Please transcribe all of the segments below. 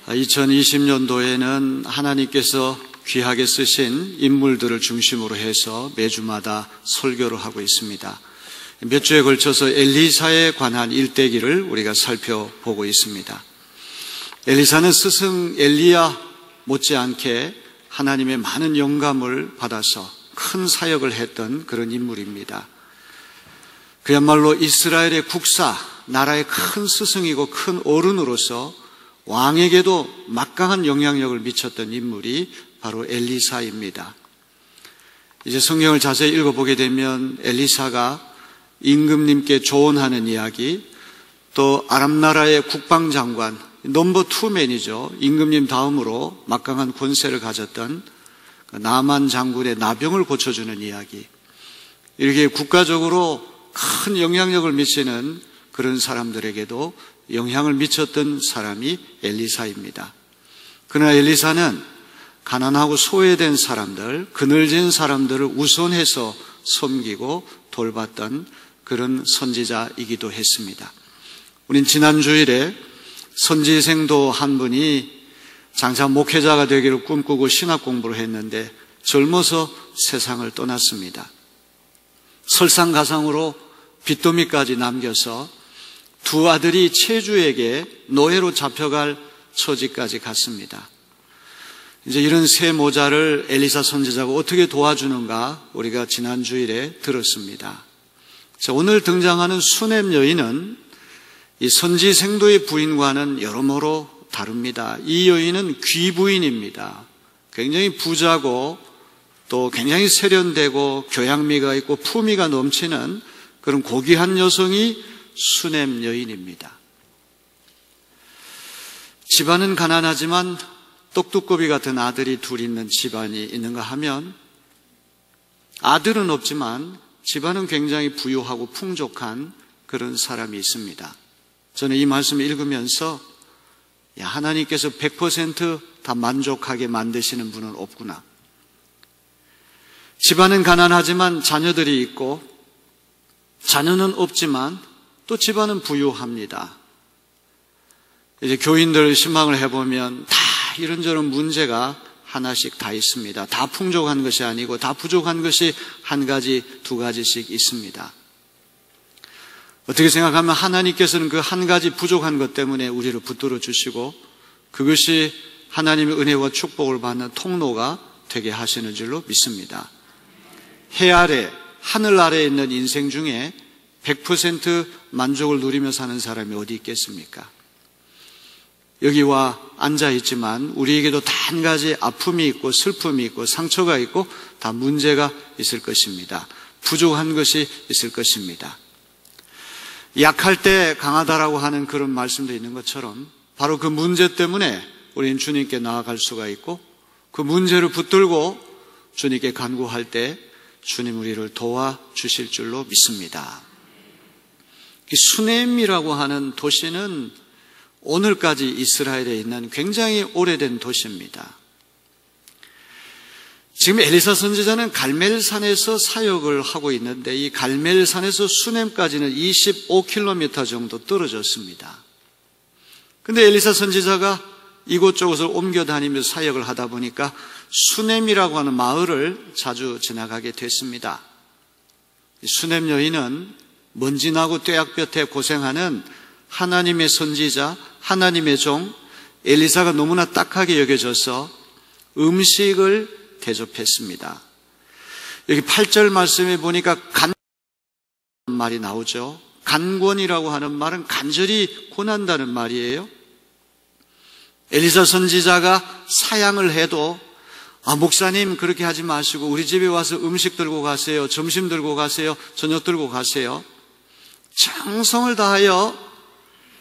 2020년도에는 하나님께서 귀하게 쓰신 인물들을 중심으로 해서 매주마다 설교를 하고 있습니다. 몇 주에 걸쳐서 엘리사에 관한 일대기를 우리가 살펴보고 있습니다. 엘리사는 스승 엘리야 못지않게 하나님의 많은 영감을 받아서 큰 사역을 했던 그런 인물입니다. 그야말로 이스라엘의 국사, 나라의 큰 스승이고 큰 어른으로서 왕에게도 막강한 영향력을 미쳤던 인물이 바로 엘리사입니다. 이제 성경을 자세히 읽어보게 되면 엘리사가 임금님께 조언하는 이야기, 또 아람 나라의 국방장관, 넘버 투맨이죠. 임금님 다음으로 막강한 권세를 가졌던 나만 장군의 나병을 고쳐주는 이야기, 이렇게 국가적으로 큰 영향력을 미치는 그런 사람들에게도 영향을 미쳤던 사람이 엘리사입니다. 그러나 엘리사는 가난하고 소외된 사람들, 그늘진 사람들을 우선해서 섬기고 돌봤던 그런 선지자이기도 했습니다. 우린 지난 주일에 선지생도 한 분이 장차 목회자가 되기를 꿈꾸고 신학 공부를 했는데 젊어서 세상을 떠났습니다. 설상가상으로 빚더미까지 남겨서 두 아들이 체주에게 노예로 잡혀갈 처지까지 갔습니다. 이제 이런 세 모자를 엘리사 선지자가 어떻게 도와주는가 우리가 지난 주일에 들었습니다. 자, 오늘 등장하는 수넴 여인은 이 선지생도의 부인과는 여러모로 다릅니다. 이 여인은 귀부인입니다. 굉장히 부자고 또 굉장히 세련되고 교양미가 있고 품위가 넘치는 그런 고귀한 여성이 수넴 여인입니다. 집안은 가난하지만 똑두꺼비 같은 아들이 둘 있는 집안이 있는가 하면 아들은 없지만 집안은 굉장히 부유하고 풍족한 그런 사람이 있습니다. 저는 이 말씀을 읽으면서 하나님께서 100% 다 만족하게 만드시는 분은 없구나. 집안은 가난하지만 자녀들이 있고 자녀는 없지만 또 집안은 부유합니다. 이제 교인들 신방을 해보면 다 이런저런 문제가 하나씩 다 있습니다. 다 풍족한 것이 아니고 다 부족한 것이 한 가지, 두 가지씩 있습니다. 어떻게 생각하면 하나님께서는 그 한 가지 부족한 것 때문에 우리를 붙들어 주시고 그것이 하나님의 은혜와 축복을 받는 통로가 되게 하시는 줄로 믿습니다. 해 아래, 하늘 아래에 있는 인생 중에 100% 만족을 누리며 사는 사람이 어디 있겠습니까? 여기와 앉아있지만 우리에게도 다 한 가지 아픔이 있고 슬픔이 있고 상처가 있고 다 문제가 있을 것입니다. 부족한 것이 있을 것입니다. 약할 때 강하다라고 하는 그런 말씀도 있는 것처럼 바로 그 문제 때문에 우리는 주님께 나아갈 수가 있고 그 문제를 붙들고 주님께 간구할 때 주님 우리를 도와주실 줄로 믿습니다. 수넴이라고 하는 도시는 오늘까지 이스라엘에 있는 굉장히 오래된 도시입니다. 지금 엘리사 선지자는 갈멜산에서 사역을 하고 있는데 이 갈멜산에서 수넴까지는 25km 정도 떨어졌습니다. 근데 엘리사 선지자가 이곳저곳을 옮겨 다니면서 사역을 하다 보니까 수넴이라고 하는 마을을 자주 지나가게 됐습니다. 수넴 여인은 먼지나고 뙤약볕에 고생하는 하나님의 선지자, 하나님의 종 엘리사가 너무나 딱하게 여겨져서 음식을 대접했습니다. 여기 8절 말씀에 보니까 간 말이 나오죠. 간권이라고 하는 말은 간절히 권한다는 말이에요. 엘리사 선지자가 사양을 해도 목사님 그렇게 하지 마시고 우리 집에 와서 음식 들고 가세요. 점심 들고 가세요. 저녁 들고 가세요. 정성을 다하여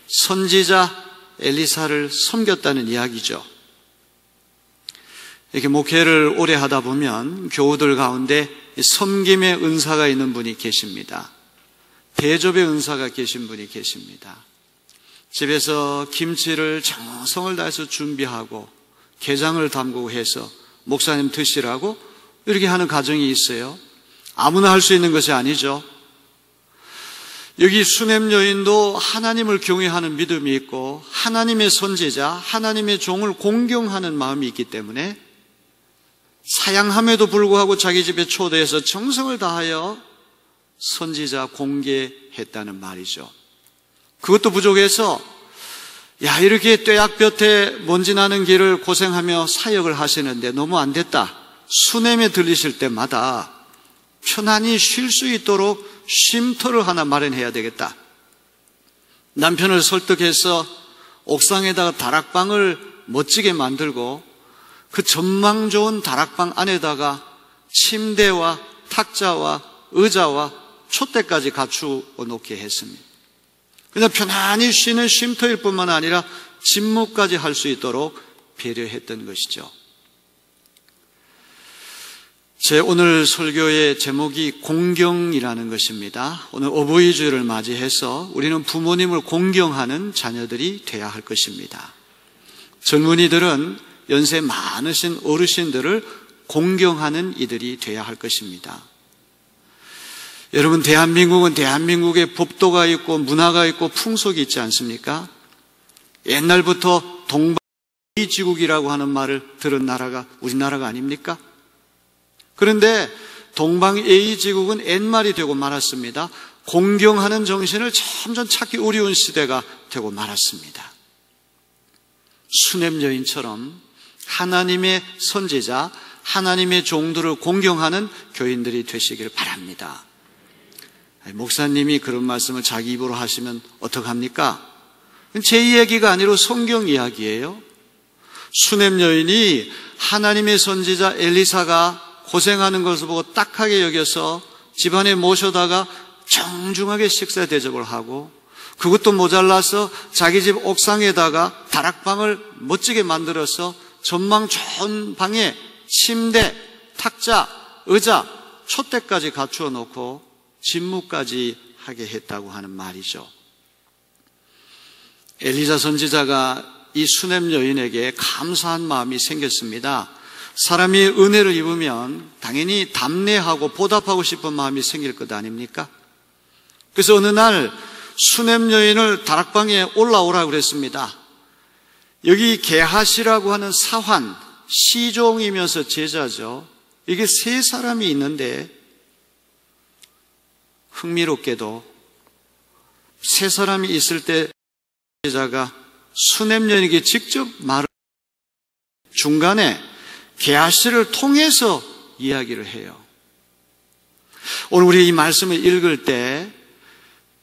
선지자 엘리사를 섬겼다는 이야기죠. 이렇게 목회를 오래 하다 보면 교우들 가운데 섬김의 은사가 있는 분이 계십니다. 대접의 은사가 계신 분이 계십니다. 집에서 김치를 정성을 다해서 준비하고 게장을 담그고 해서 목사님 드시라고 이렇게 하는 가정이 있어요. 아무나 할 수 있는 것이 아니죠. 여기 수넴 여인도 하나님을 경외하는 믿음이 있고 하나님의 선지자, 하나님의 종을 공경하는 마음이 있기 때문에 사양함에도 불구하고 자기 집에 초대해서 정성을 다하여 선지자 공개했다는 말이죠. 그것도 부족해서 이렇게 뙤약볕에 먼지 나는 길을 고생하며 사역을 하시는데 너무 안 됐다. 수넴에 들리실 때마다 편안히 쉴 수 있도록 쉼터를 하나 마련해야 되겠다. 남편을 설득해서 옥상에다가 다락방을 멋지게 만들고 그 전망 좋은 다락방 안에다가 침대와 탁자와 의자와 촛대까지 갖추어 놓게 했습니다. 그냥 편안히 쉬는 쉼터일 뿐만 아니라 집무까지 할 수 있도록 배려했던 것이죠. 제 오늘 설교의 제목이 공경이라는 것입니다. 오늘 어버이 주일을 맞이해서 우리는 부모님을 공경하는 자녀들이 되어야 할 것입니다. 젊은이들은 연세 많으신 어르신들을 공경하는 이들이 되어야 할 것입니다. 여러분, 대한민국은 대한민국의 법도가 있고 문화가 있고 풍속이 있지 않습니까? 옛날부터 동방이지국이라고 하는 말을 들은 나라가 우리나라가 아닙니까? 그런데 동방예의지국은 옛말이 되고 말았습니다. 공경하는 정신을 점점 찾기 어려운 시대가 되고 말았습니다. 수넴 여인처럼 하나님의 선지자, 하나님의 종들을 공경하는 교인들이 되시길 바랍니다. 목사님이 그런 말씀을 자기 입으로 하시면 어떡합니까? 제 이야기가 아니라 성경 이야기예요. 수넴 여인이 하나님의 선지자 엘리사가 고생하는 것을 보고 딱하게 여겨서 집안에 모셔다가 정중하게 식사 대접을 하고 그것도 모자라서 자기 집 옥상에다가 다락방을 멋지게 만들어서 전망 좋은 방에 침대, 탁자, 의자, 촛대까지 갖추어 놓고 집무까지 하게 했다고 하는 말이죠. 엘리사 선지자가 이 수넴 여인에게 감사한 마음이 생겼습니다. 사람이 은혜를 입으면 당연히 담례하고 보답하고 싶은 마음이 생길 것 아닙니까? 그래서 어느 날 수넴 여인을 다락방에 올라오라고 그랬습니다. 여기 게하시라고 하는 사환, 시종이면서 제자죠. 이게 세 사람이 있는데 흥미롭게도 세 사람이 있을 때 제자가 수넴 여인에게 직접 말을 중간에 게하시를 통해서 이야기를 해요. 오늘 우리 이 말씀을 읽을 때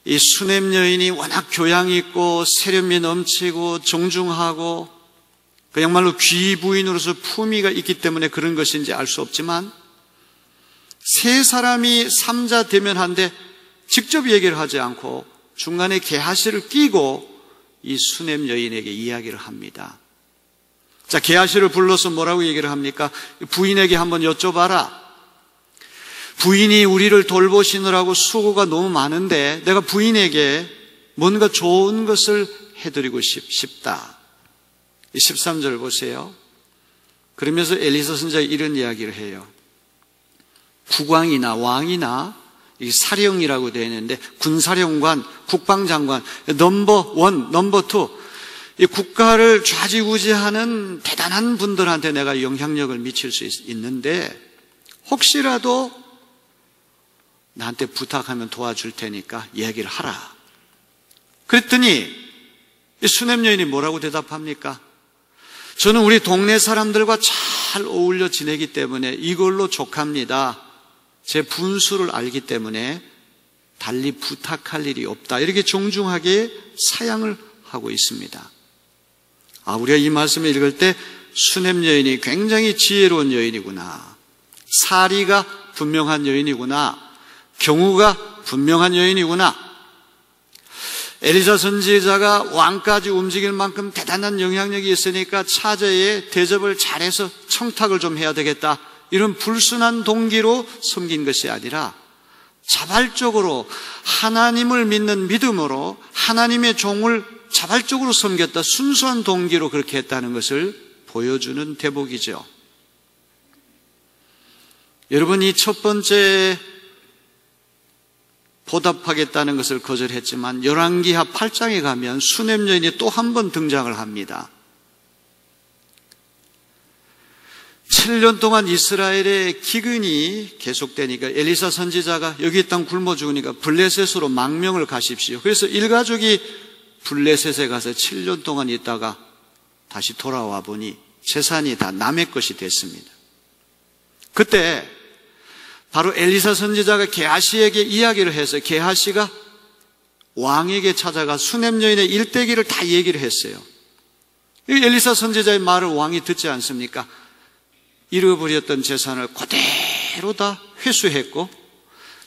이 수넴 여인이 워낙 교양 있고 세련미 넘치고 정중하고 그야말로 귀부인으로서 품위가 있기 때문에 그런 것인지 알 수 없지만 세 사람이 삼자 대면한데 직접 얘기를 하지 않고 중간에 게하시를 끼고 이 수넴 여인에게 이야기를 합니다. 자, 게하시를 불러서 뭐라고 얘기를 합니까? 부인에게 한번 여쭤봐라. 부인이 우리를 돌보시느라고 수고가 너무 많은데 내가 부인에게 뭔가 좋은 것을 해드리고 싶다. 13절 보세요. 그러면서 엘리사 선지자가 이런 이야기를 해요. 국왕이나 왕이나 사령이라고 되어 있는데 군사령관, 국방장관, 넘버 원, 넘버 투, 이 국가를 좌지우지하는 대단한 분들한테 내가 영향력을 미칠 수 있는데 혹시라도 나한테 부탁하면 도와줄 테니까 이야기를 하라. 그랬더니 이 수넴 여인이 뭐라고 대답합니까? 저는 우리 동네 사람들과 잘 어울려 지내기 때문에 이걸로 족합니다. 제 분수를 알기 때문에 달리 부탁할 일이 없다. 이렇게 정중하게 사양을 하고 있습니다. 우리가 이 말씀을 읽을 때 수넴 여인이 굉장히 지혜로운 여인이구나. 사리가 분명한 여인이구나. 경우가 분명한 여인이구나. 엘리사 선지자가 왕까지 움직일 만큼 대단한 영향력이 있으니까 차제에 대접을 잘해서 청탁을 좀 해야 되겠다. 이런 불순한 동기로 섬긴 것이 아니라 자발적으로 하나님을 믿는 믿음으로 하나님의 종을 자발적으로 섬겼다. 순수한 동기로 그렇게 했다는 것을 보여주는 대목이죠. 여러분, 이 첫 번째 보답하겠다는 것을 거절했지만 열왕기하 8장에 가면 수넴 여인이 또 한 번 등장을 합니다. 7년 동안 이스라엘의 기근이 계속되니까 엘리사 선지자가 여기 이 땅 굶어 죽으니까 블레셋으로 망명을 가십시오. 그래서 일가족이 블레셋에 가서 7년 동안 있다가 다시 돌아와 보니 재산이 다 남의 것이 됐습니다. 그때 바로 엘리사 선지자가 게하시에게 이야기를 해서 게하시가 왕에게 찾아가 수넴 여인의 일대기를 다 얘기를 했어요. 엘리사 선지자의 말을 왕이 듣지 않습니까? 잃어버렸던 재산을 그대로 다 회수했고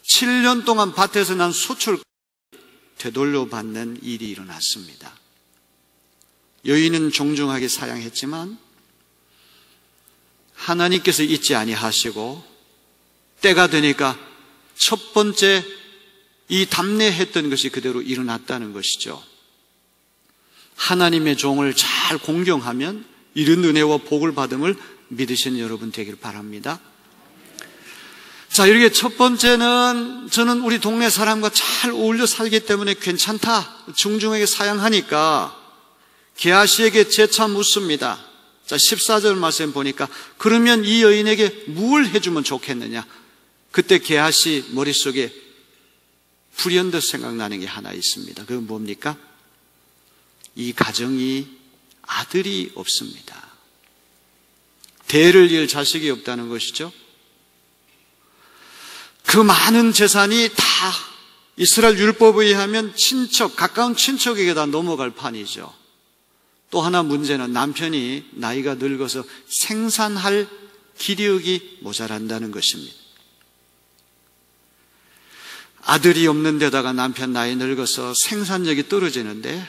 7년 동안 밭에서 난 소출 되돌려받는 일이 일어났습니다. 여인은 정중하게 사양했지만 하나님께서 잊지 아니하시고 때가 되니까 첫 번째 이 담례했던 것이 그대로 일어났다는 것이죠. 하나님의 종을 잘 공경하면 이런 은혜와 복을 받음을 믿으시는 여러분 되길 바랍니다. 자, 이렇게 첫 번째는 저는 우리 동네 사람과 잘 어울려 살기 때문에 괜찮다, 정중하게 사양하니까 게하시에게 재차 묻습니다. 자, 14절 말씀 보니까 그러면 이 여인에게 뭘 해주면 좋겠느냐? 그때 게하시 머릿속에 불현듯 생각나는 게 하나 있습니다. 그건 뭡니까? 이 가정이 아들이 없습니다. 대를 이을 자식이 없다는 것이죠. 그 많은 재산이 다 이스라엘 율법에 의하면 친척, 가까운 친척에게 다 넘어갈 판이죠. 또 하나 문제는 남편이 나이가 늙어서 생산할 기력이 모자란다는 것입니다. 아들이 없는 데다가 남편 나이 늙어서 생산력이 떨어지는데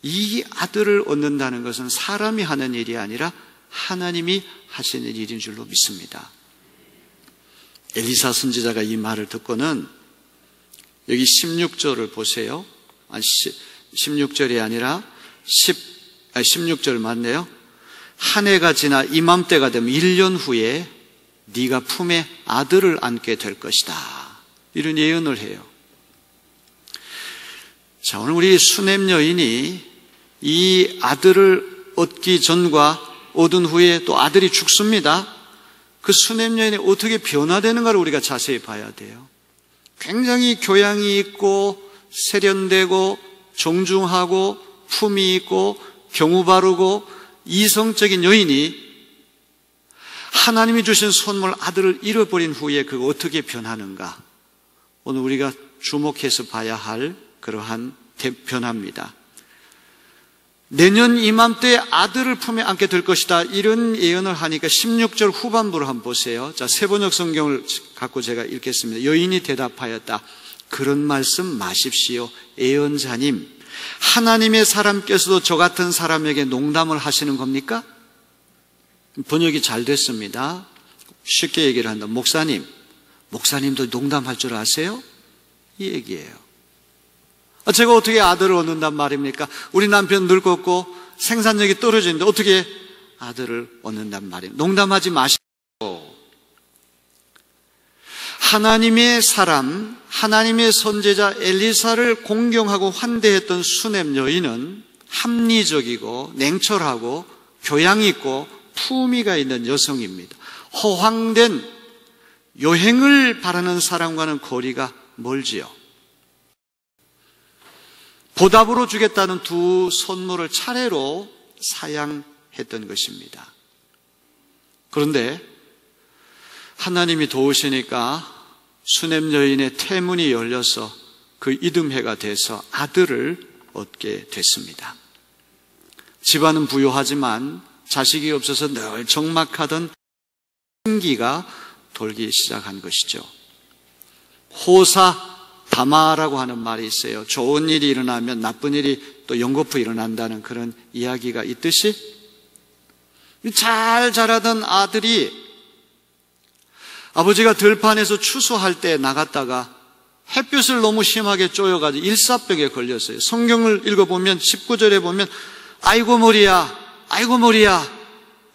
이 아들을 얻는다는 것은 사람이 하는 일이 아니라 하나님이 하시는 일인 줄로 믿습니다. 엘리사 선지자가 이 말을 듣고는 여기 16절을 보세요. 16절이 아니라 16절 맞네요. 한 해가 지나 이맘때가 되면 1년 후에 네가 품에 아들을 안게 될 것이다. 이런 예언을 해요. 자, 오늘 우리 수넴 여인이 이 아들을 얻기 전과 얻은 후에 또 아들이 죽습니다. 그 수넴 여인이 어떻게 변화되는가를 우리가 자세히 봐야 돼요. 굉장히 교양이 있고 세련되고 정중하고 품이 있고 경우 바르고 이성적인 여인이 하나님이 주신 선물 아들을 잃어버린 후에 그가 어떻게 변하는가, 오늘 우리가 주목해서 봐야 할 그러한 변화입니다. 내년 이맘때에 아들을 품에 안게 될 것이다, 이런 예언을 하니까 16절 후반부를 한번 보세요. 자, 세번역 성경을 갖고 제가 읽겠습니다. 여인이 대답하였다. 그런 말씀 마십시오. 예언자님, 하나님의 사람께서도 저 같은 사람에게 농담을 하시는 겁니까? 번역이 잘 됐습니다. 쉽게 얘기를 한다. 목사님도 농담할 줄 아세요? 이 얘기예요. 제가 어떻게 아들을 얻는단 말입니까? 우리 남편 늙었고 생산력이 떨어지는데 어떻게 아들을 얻는단 말입니까? 농담하지 마시고, 하나님의 사람, 하나님의 선지자 엘리사를 공경하고 환대했던 수넴 여인은 합리적이고 냉철하고 교양 있고 품위가 있는 여성입니다. 허황된 요행을 바라는 사람과는 거리가 멀지요. 보답으로 주겠다는 두 선물을 차례로 사양했던 것입니다. 그런데 하나님이 도우시니까 수넴 여인의 태문이 열려서 그 이듬해가 돼서 아들을 얻게 됐습니다. 집안은 부유하지만 자식이 없어서 늘 적막하던 생기가 돌기 시작한 것이죠. 호사 다마라고 하는 말이 있어요. 좋은 일이 일어나면 나쁜 일이 또 연거푸 일어난다는 그런 이야기가 있듯이 잘 자라던 아들이 아버지가 들판에서 추수할 때 나갔다가 햇볕을 너무 심하게 쪼여가지고 일사병에 걸렸어요. 성경을 읽어보면 19절에 보면 아이고 머리야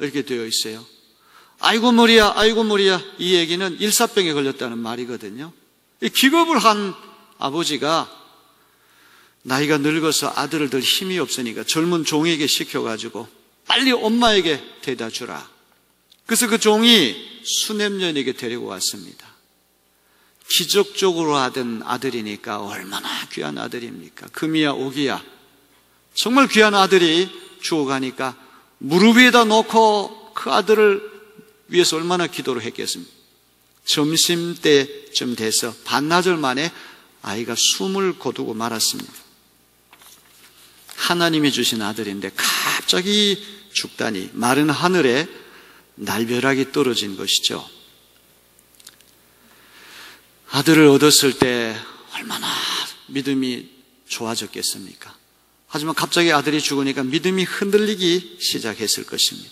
이렇게 되어 있어요. 아이고 머리야 이 얘기는 일사병에 걸렸다는 말이거든요. 기겁을 한 아버지가 나이가 늙어서 아들을 들 힘이 없으니까 젊은 종에게 시켜가지고 빨리 엄마에게 데려다 주라. 그래서 그 종이 수넴 여인에게 데리고 왔습니다. 기적적으로 얻은 아들이니까 얼마나 귀한 아들입니까? 금이야 오기야. 정말 귀한 아들이 죽어가니까 무릎 위에다 놓고 그 아들을 위해서 얼마나 기도를 했겠습니까? 점심때쯤 돼서 반나절 만에 아이가 숨을 거두고 말았습니다. 하나님이 주신 아들인데 갑자기 죽다니 마른 하늘에 날벼락이 떨어진 것이죠. 아들을 얻었을 때 얼마나 믿음이 좋아졌겠습니까? 하지만 갑자기 아들이 죽으니까 믿음이 흔들리기 시작했을 것입니다.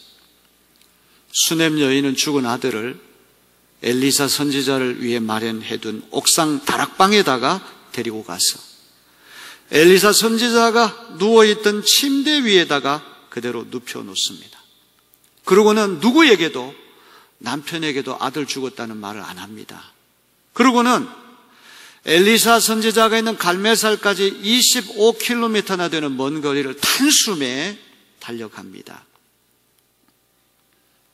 수넴 여인은 죽은 아들을 엘리사 선지자를 위해 마련해둔 옥상 다락방에다가 데리고 가서 엘리사 선지자가 누워있던 침대 위에다가 그대로 눕혀놓습니다. 그러고는 누구에게도, 남편에게도 아들 죽었다는 말을 안 합니다. 그러고는 엘리사 선지자가 있는 갈멜살까지 25km나 되는 먼 거리를 단숨에 달려갑니다.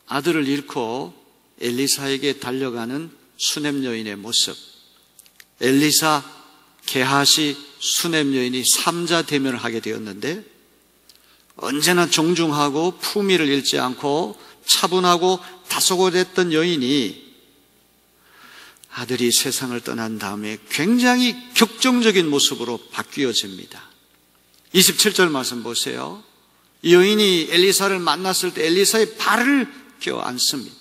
아들을 잃고 엘리사에게 달려가는 수넴 여인의 모습, 엘리사, 게하시, 수넴 여인이 3자 대면을 하게 되었는데 언제나 정중하고 품위를 잃지 않고 차분하고 다소곳했던 여인이 아들이 세상을 떠난 다음에 굉장히 격정적인 모습으로 바뀌어집니다. 27절 말씀 보세요. 이 여인이 엘리사를 만났을 때 엘리사의 발을 껴안습니다.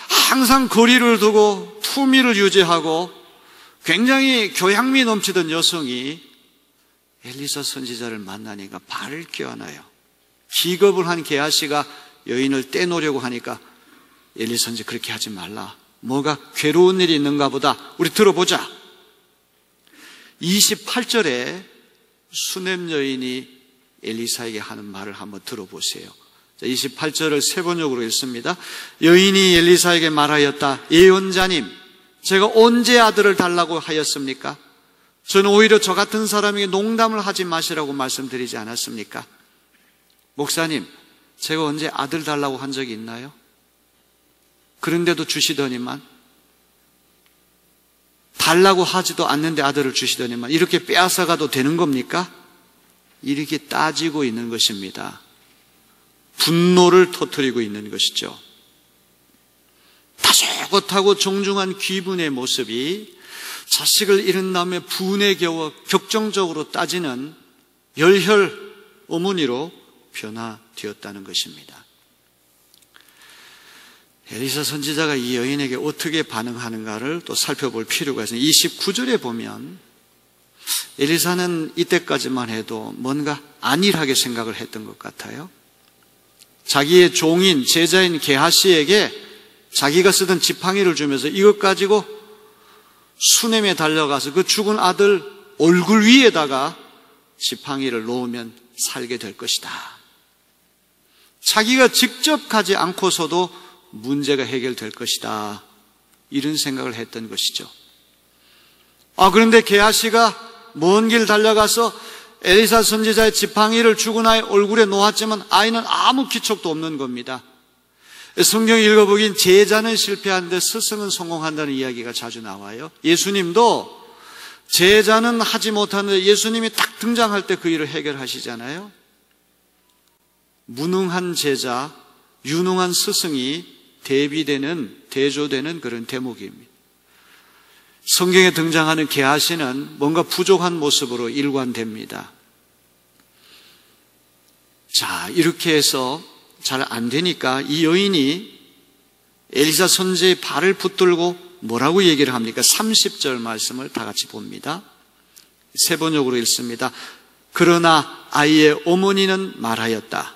항상 거리를 두고 품위를 유지하고 굉장히 교양미 넘치던 여성이 엘리사 선지자를 만나니까 발을 껴안아요. 기겁을 한 게하시가 여인을 떼놓으려고 하니까 엘리사 선지 그렇게 하지 말라. 뭐가 괴로운 일이 있는가 보다. 우리 들어보자. 28절에 수넴 여인이 엘리사에게 하는 말을 한번 들어보세요. 28절을 세 번역으로 읽습니다. 여인이 엘리사에게 말하였다. 예언자님, 제가 언제 아들을 달라고 하였습니까? 저는 오히려 저 같은 사람에게 농담을 하지 마시라고 말씀드리지 않았습니까? 목사님, 제가 언제 아들 달라고 한 적이 있나요? 그런데도 주시더니만, 달라고 하지도 않는데 아들을 주시더니만 이렇게 빼앗아가도 되는 겁니까? 이렇게 따지고 있는 것입니다. 분노를 터뜨리고 있는 것이죠. 다소곳하고 정중한 귀분의 모습이 자식을 잃은 다음에 분에 겨워 격정적으로 따지는 열혈 어머니로 변화되었다는 것입니다. 엘리사 선지자가 이 여인에게 어떻게 반응하는가를 또 살펴볼 필요가 있습니다. 29절에 보면 엘리사는 이때까지만 해도 뭔가 안일하게 생각을 했던 것 같아요. 자기의 종인 제자인 게하시에게 자기가 쓰던 지팡이를 주면서 이것 가지고 수넴에 달려가서 그 죽은 아들 얼굴 위에다가 지팡이를 놓으면 살게 될 것이다. 자기가 직접 가지 않고서도 문제가 해결될 것이다. 이런 생각을 했던 것이죠. 그런데 게하시가 먼 길 달려가서 엘리사 선지자의 지팡이를 죽은 아이 얼굴에 놓았지만 아이는 아무 기척도 없는 겁니다. 성경 읽어보긴 제자는 실패하는데 스승은 성공한다는 이야기가 자주 나와요. 예수님도 제자는 하지 못하는데 예수님이 딱 등장할 때 그 일을 해결하시잖아요. 무능한 제자, 유능한 스승이 대비되는, 대조되는 그런 대목입니다. 성경에 등장하는 게하시는 뭔가 부족한 모습으로 일관됩니다. 자, 이렇게 해서 잘 안 되니까 이 여인이 엘리사 선지자의 발을 붙들고 뭐라고 얘기를 합니까? 30절 말씀을 다 같이 봅니다. 세 번역으로 읽습니다. 그러나 아이의 어머니는 말하였다.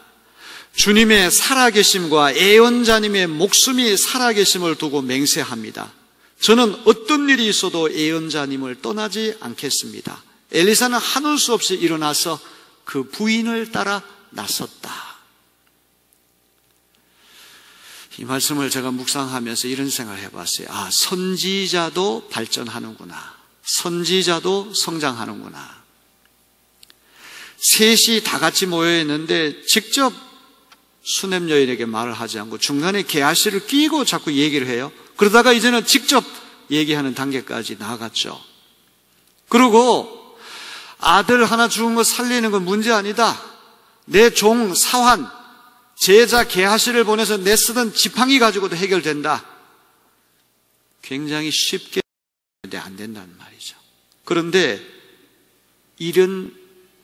주님의 살아계심과 예언자님의 목숨이 살아계심을 두고 맹세합니다. 저는 어떤 일이 있어도 예언자님을 떠나지 않겠습니다. 엘리사는 하는 수 없이 일어나서 그 부인을 따라 나섰다. 이 말씀을 제가 묵상하면서 이런 생각을 해봤어요. 선지자도 발전하는구나. 선지자도 성장하는구나. 셋이 다 같이 모여 있는데 직접 수넴 여인에게 말을 하지 않고 중간에 게하시를 끼고 자꾸 얘기를 해요. 그러다가 이제는 직접 얘기하는 단계까지 나아갔죠. 그리고 아들 하나 죽은 거 살리는 건 문제 아니다. 내 종 사환, 제자 게하시를 보내서 내 쓰던 지팡이 가지고도 해결된다. 굉장히 쉽게 했는데 안 된다는 말이죠. 그런데 이런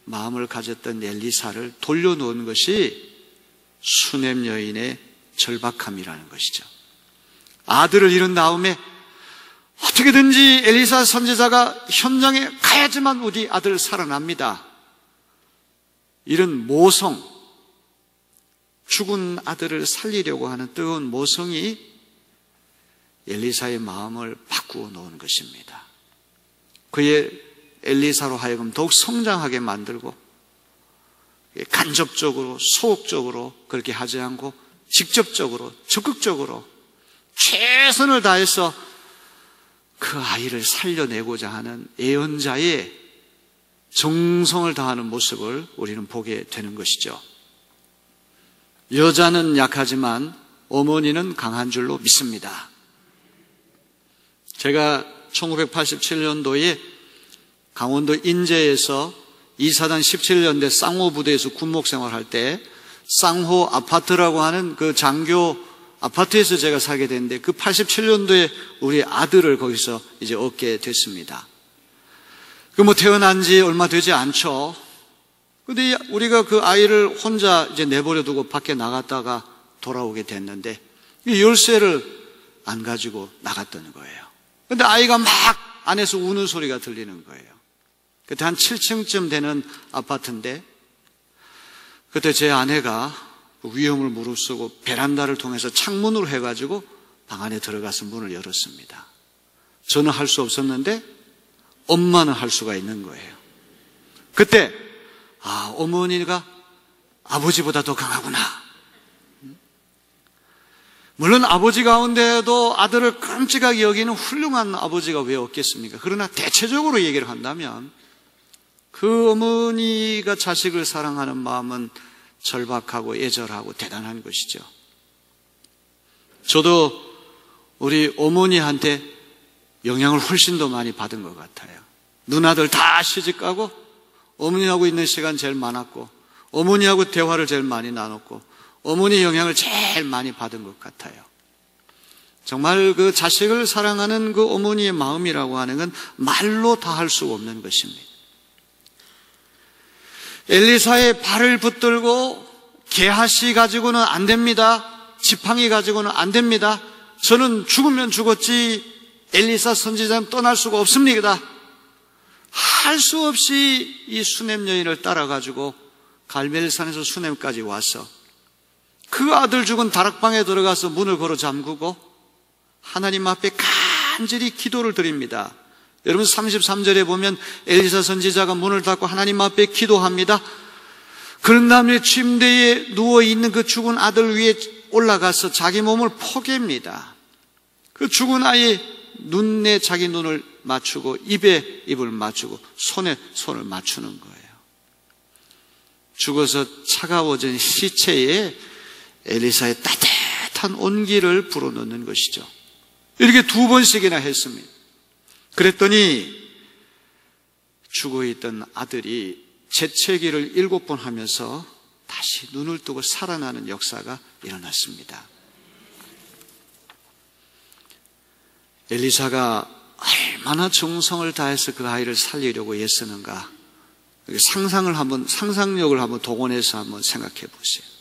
마음을 가졌던 엘리사를 돌려놓은 것이 수넴 여인의 절박함이라는 것이죠. 아들을 잃은 다음에 어떻게든지 엘리사 선지자가 현장에 가야지만 우리 아들 살아납니다. 이런 모성, 죽은 아들을 살리려고 하는 뜨거운 모성이 엘리사의 마음을 바꾸어 놓은 것입니다. 그의 엘리사로 하여금 더욱 성장하게 만들고 간접적으로 소극적으로 그렇게 하지 않고 직접적으로 적극적으로 최선을 다해서 그 아이를 살려내고자 하는 예언자의 정성을 다하는 모습을 우리는 보게 되는 것이죠. 여자는 약하지만 어머니는 강한 줄로 믿습니다. 제가 1987년도에 강원도 인제에서 이사단 17년대 쌍호 부대에서 군목 생활할 때 쌍호 아파트라고 하는 그 장교 아파트에서 제가 살게 됐는데 그 87년도에 우리 아들을 거기서 이제 얻게 됐습니다. 그 태어난 지 얼마 되지 않죠. 근데 우리가 그 아이를 혼자 이제 내버려 두고 밖에 나갔다가 돌아오게 됐는데 이 열쇠를 안 가지고 나갔다는 거예요. 근데 아이가 막 안에서 우는 소리가 들리는 거예요. 그때 한 7층쯤 되는 아파트인데 그때 제 아내가 위험을 무릅쓰고 베란다를 통해서 창문으로 해가지고 방 안에 들어가서 문을 열었습니다. 저는 할 수 없었는데 엄마는 할 수가 있는 거예요. 그때 어머니가 아버지보다 더 강하구나. 물론 아버지 가운데에도 아들을 끔찍하게 여기는 훌륭한 아버지가 왜 없겠습니까? 그러나 대체적으로 얘기를 한다면 그 어머니가 자식을 사랑하는 마음은 절박하고 애절하고 대단한 것이죠. 저도 우리 어머니한테 영향을 훨씬 더 많이 받은 것 같아요. 누나들 다 시집가고 어머니하고 있는 시간 제일 많았고 어머니하고 대화를 제일 많이 나눴고 어머니 영향을 제일 많이 받은 것 같아요. 정말 그 자식을 사랑하는 그 어머니의 마음이라고 하는 건 말로 다 할 수 없는 것입니다. 엘리사의 발을 붙들고 게하시 가지고는 안 됩니다. 지팡이 가지고는 안 됩니다. 저는 죽으면 죽었지 엘리사 선지자는 떠날 수가 없습니다. 할 수 없이 이 수넴 여인을 따라가지고 갈멜산에서 수넴까지 와서 그 아들 죽은 다락방에 들어가서 문을 걸어 잠그고 하나님 앞에 간절히 기도를 드립니다. 여러분 33절에 보면 엘리사 선지자가 문을 닫고 하나님 앞에 기도합니다. 그런 다음에 침대에 누워있는 그 죽은 아들 위에 올라가서 자기 몸을 포개입니다. 그 죽은 아이 눈에 자기 눈을 맞추고 입에 입을 맞추고 손에 손을 맞추는 거예요. 죽어서 차가워진 시체에 엘리사의 따뜻한 온기를 불어넣는 것이죠. 이렇게 2번씩이나 했습니다. 그랬더니 죽어있던 아들이 재채기를 7번 하면서 다시 눈을 뜨고 살아나는 역사가 일어났습니다. 엘리사가 얼마나 정성을 다해서 그 아이를 살리려고 애쓰는가. 상상력을 한번 동원해서 한번 생각해 보세요.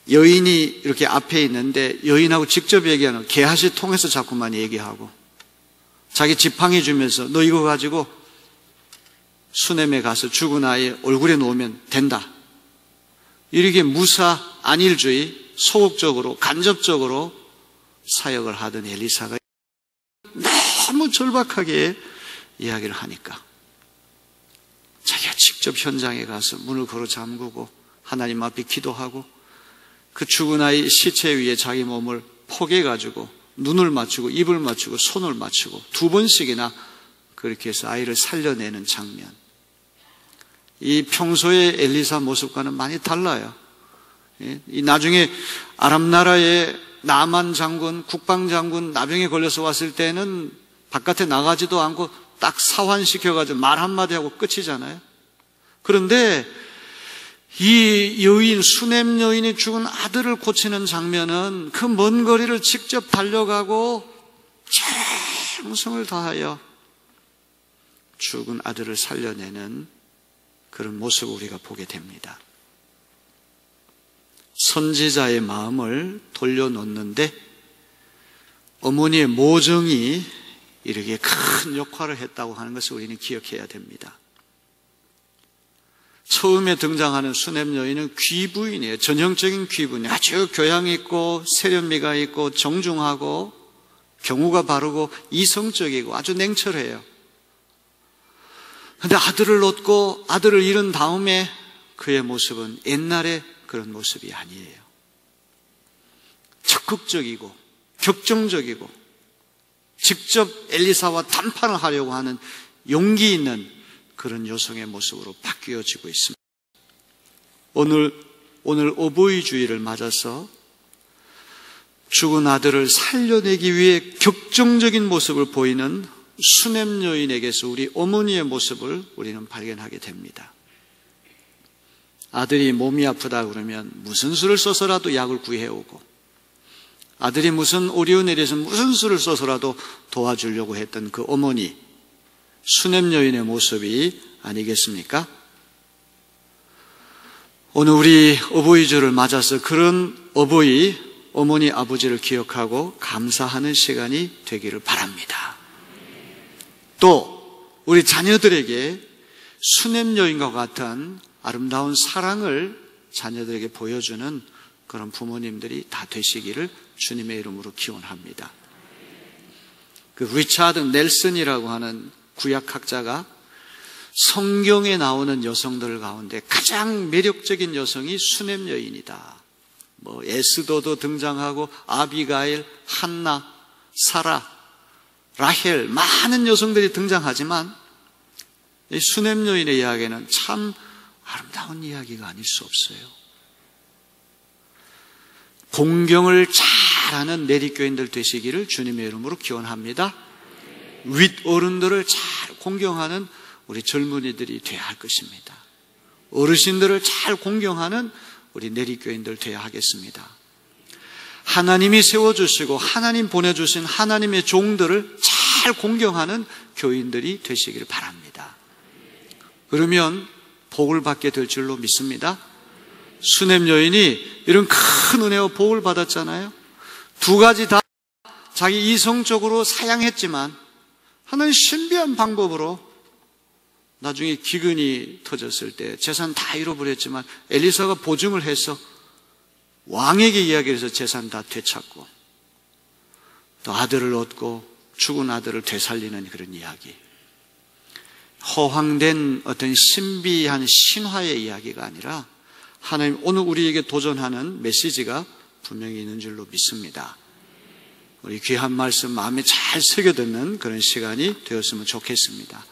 여인이 이렇게 앞에 있는데 여인하고 직접 얘기하는 게하시 통해서 자꾸만 얘기하고 자기 지팡이 주면서 너 이거 가지고 수넴에 가서 죽은 아이 얼굴에 놓으면 된다. 이렇게 무사 안일주의 소극적으로 간접적으로 사역을 하던 엘리사가 너무 절박하게 이야기를 하니까 자기가 직접 현장에 가서 문을 걸어 잠그고 하나님 앞에 기도하고 그 죽은 아이 시체 위에 자기 몸을 포개가지고 눈을 맞추고 입을 맞추고 손을 맞추고 2번씩이나 그렇게 해서 아이를 살려내는 장면. 이 평소의 엘리사 모습과는 많이 달라요. 이 나중에 아람 나라의 나만 장군, 국방장군 나병에 걸려서 왔을 때는 바깥에 나가지도 않고 딱 사환시켜가지고 말 한마디 하고 끝이잖아요. 그런데 이 여인, 수넴 여인이 죽은 아들을 고치는 장면은 그 먼 거리를 직접 달려가고 정성을 다하여 죽은 아들을 살려내는 그런 모습을 우리가 보게 됩니다. 선지자의 마음을 돌려놓는데 어머니의 모정이 이렇게 큰 역할을 했다고 하는 것을 우리는 기억해야 됩니다. 처음에 등장하는 수넴 여인은 귀부인이에요. 전형적인 귀부인. 아주 교양 있고 세련미가 있고 정중하고 경우가 바르고 이성적이고 아주 냉철해요. 그런데 아들을 얻고 아들을 잃은 다음에 그의 모습은 옛날의 그런 모습이 아니에요. 적극적이고 격정적이고 직접 엘리사와談판을 하려고 하는 용기 있는 그런 여성의 모습으로 바뀌어지고 있습니다. 오늘 어버이주의를 맞아서 죽은 아들을 살려내기 위해 격정적인 모습을 보이는 수넴 여인에게서 우리 어머니의 모습을 우리는 발견하게 됩니다. 아들이 몸이 아프다 그러면 무슨 수를 써서라도 약을 구해오고, 아들이 무슨 오리오 내려서 무슨 수를 써서라도 도와주려고 했던 그 어머니, 수넴 여인의 모습이 아니겠습니까? 오늘 우리 어버이주를 맞아서 그런 어머니, 아버지를 기억하고 감사하는 시간이 되기를 바랍니다. 또 우리 자녀들에게 수넴 여인과 같은 아름다운 사랑을 자녀들에게 보여주는 그런 부모님들이 다 되시기를 주님의 이름으로 기원합니다. 그 리차드 넬슨이라고 하는 구약학자가 성경에 나오는 여성들 가운데 가장 매력적인 여성이 수넴 여인이다. 에스더도 등장하고 아비가일, 한나, 사라, 라헬 많은 여성들이 등장하지만 이 수넴 여인의 이야기는 참 아름다운 이야기가 아닐 수 없어요. 공경을 잘하는 내리교인들 되시기를 주님의 이름으로 기원합니다. 윗어른들을 잘 공경하는 우리 젊은이들이 되어야 할 것입니다. 어르신들을 잘 공경하는 우리 내리교인들 되어야 하겠습니다. 하나님이 세워주시고 하나님 보내주신 하나님의 종들을 잘 공경하는 교인들이 되시기를 바랍니다. 그러면 복을 받게 될 줄로 믿습니다. 수넴 여인이 이런 큰 은혜와 복을 받았잖아요. 2가지 다 자기 이성적으로 사양했지만 하나는 신비한 방법으로 나중에 기근이 터졌을 때 재산 다 잃어버렸지만 엘리사가 보증을 해서 왕에게 이야기를 해서 재산 다 되찾고 또 아들을 얻고 죽은 아들을 되살리는 그런 이야기. 허황된 어떤 신비한 신화의 이야기가 아니라 하나님 오늘 우리에게 도전하는 메시지가 분명히 있는 줄로 믿습니다. 우리 귀한 말씀 마음에 잘 새겨듣는 그런 시간이 되었으면 좋겠습니다.